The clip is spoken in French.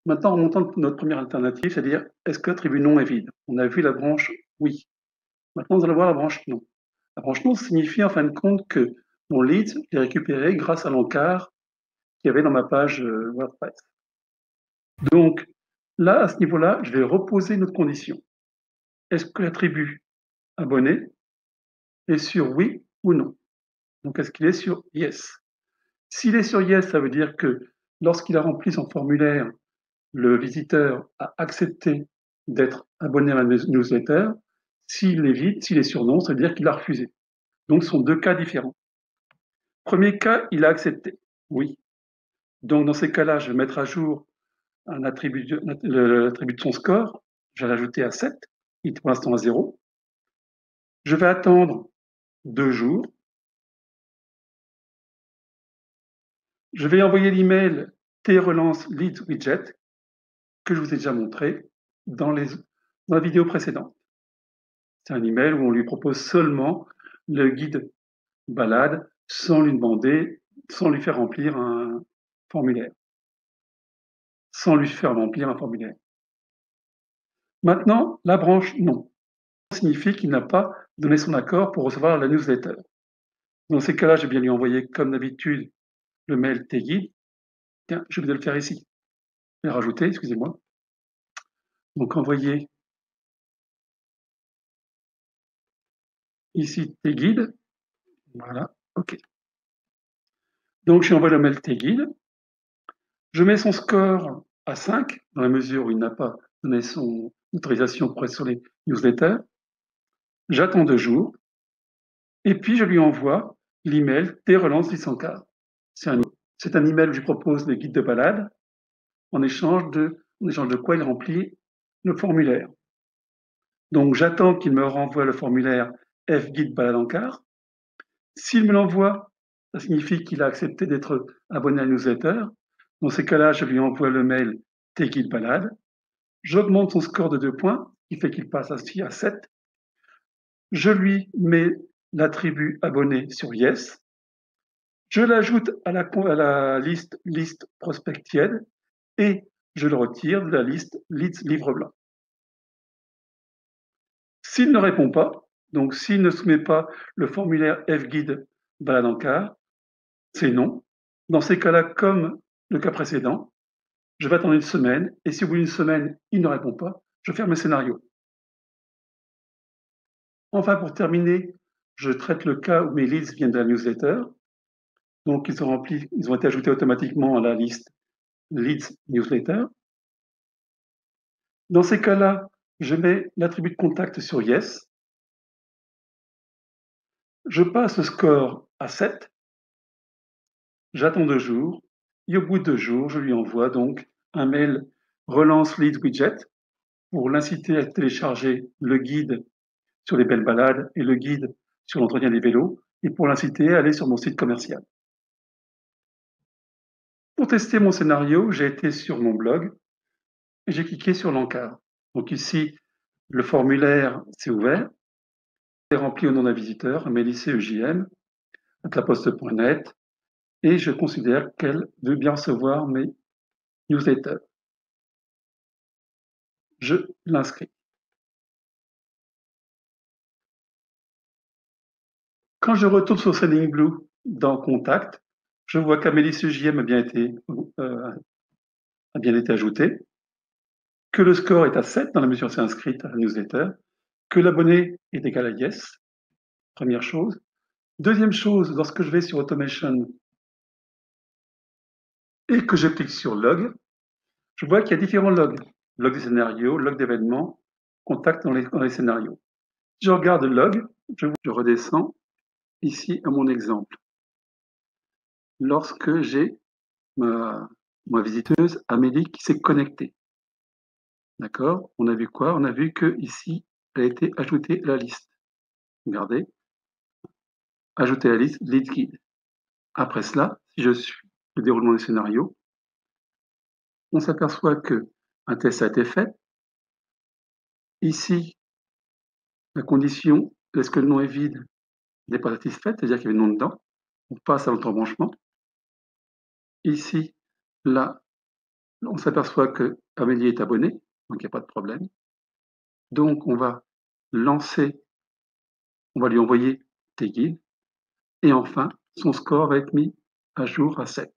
Maintenant, remontons à notre première alternative, c'est-à-dire, est-ce que l'attribut non est vide? On a vu la branche oui. Maintenant, nous allons voir la branche non. La branche non signifie en fin de compte que mon lead est récupéré grâce à l'encart qu'il y avait dans ma page WordPress. Donc, là, à ce niveau-là, je vais reposer notre condition. Est-ce que l'attribut abonné est sur oui ou non? Donc, est-ce qu'il est sur yes? S'il est sur yes, ça veut dire que lorsqu'il a rempli son formulaire, le visiteur a accepté d'être abonné à ma newsletter. S'il est vide, s'il est sur non, ça veut dire qu'il a refusé. Donc, ce sont deux cas différents. Premier cas, il a accepté. Oui. Donc, dans ces cas-là, je vais mettre à jour l'attribut de son score. Je vais l'ajouter à 7. Il est pour l'instant à 0. Je vais attendre 2 jours. Je vais envoyer l'email T-relance lead widget que je vous ai déjà montré dans la vidéo précédente. C'est un email où on lui propose seulement le guide balade sans lui demander, sans lui faire remplir un formulaire. Maintenant, la branche non signifie qu'il n'a pas donné son accord pour recevoir la newsletter. Dans ces cas-là, je vais bien lui envoyer, comme d'habitude, le mail tguide. Tiens, je vais le faire ici. Je vais rajouter, excusez-moi. Donc, envoyer ici tguide. Voilà, OK. Donc, je lui envoie le mail tguide. Je mets son score à 5, dans la mesure où il n'a pas donné son autorisation pour être sur les newsletters. J'attends 2 jours. Et puis, je lui envoie l'email T-relance 600K. C'est un email où je propose le guide de balade en échange de quoi il remplit le formulaire. Donc, j'attends qu'il me renvoie le formulaire F-guide balade encart. S'il me l'envoie, ça signifie qu'il a accepté d'être abonné à la newsletter. Dans ces cas-là, je lui envoie le mail T-guide balade. J'augmente son score de 2 points, qui fait qu'il passe ainsi à 7. Je lui mets l'attribut abonné sur yes. Je l'ajoute à la liste prospect tiède et je le retire de la liste leads livre blanc. S'il ne répond pas, donc s'il ne soumet pas le formulaire F-guide balade encart, c'est non. Dans ces cas-là, comme le cas précédent, je vais attendre 1 semaine et si au bout d'1 semaine, il ne répond pas, je ferme le scénario. Enfin, pour terminer, je traite le cas où mes leads viennent de la newsletter. Donc, ils ont été ajoutés automatiquement à la liste leads newsletter. Dans ces cas-là, je mets l'attribut de contact sur yes. Je passe le score à 7. J'attends 2 jours. Et au bout de 2 jours, je lui envoie donc un mail relance lead widget pour l'inciter à télécharger le guide sur les belles balades et le guide sur l'entretien des vélos et pour l'inciter à aller sur mon site commercial. Pour tester mon scénario, j'ai été sur mon blog et j'ai cliqué sur l'encart. Donc ici, le formulaire s'est ouvert, c'est rempli au nom d'un visiteur, mélisséejm@laposte.net, et je considère qu'elle veut bien recevoir mes newsletters. Je l'inscris. Quand je retourne sur Sendingblue dans Contact, je vois qu'Amélie CJM a bien été ajoutée, que le score est à 7 dans la mesure où c'est inscrite à la newsletter, que l'abonné est égal à yes, première chose. Deuxième chose, lorsque je vais sur Automation et que je clique sur Log, je vois qu'il y a différents logs. Log des scénarios, log d'événements, contact dans les scénarios. Si je regarde log, je redescends ici à mon exemple. Lorsque j'ai ma visiteuse Amélie qui s'est connectée. D'accord? On a vu quoi? On a vu que ici, elle a été ajoutée à la liste. Regardez. Ajouter à la liste lead guide. Après cela, si je suis le déroulement du scénario, on s'aperçoit que un test a été fait. Ici, la condition, est-ce que le nom est vide, n'est pas satisfaite, c'est-à-dire qu'il y avait le nom dedans. On passe à l'autre embranchement. Ici, là, On s'aperçoit que Amélie est abonnée, donc il n'y a pas de problème. Donc on va lui envoyer tes guides, et enfin, son score va être mis à jour à 7.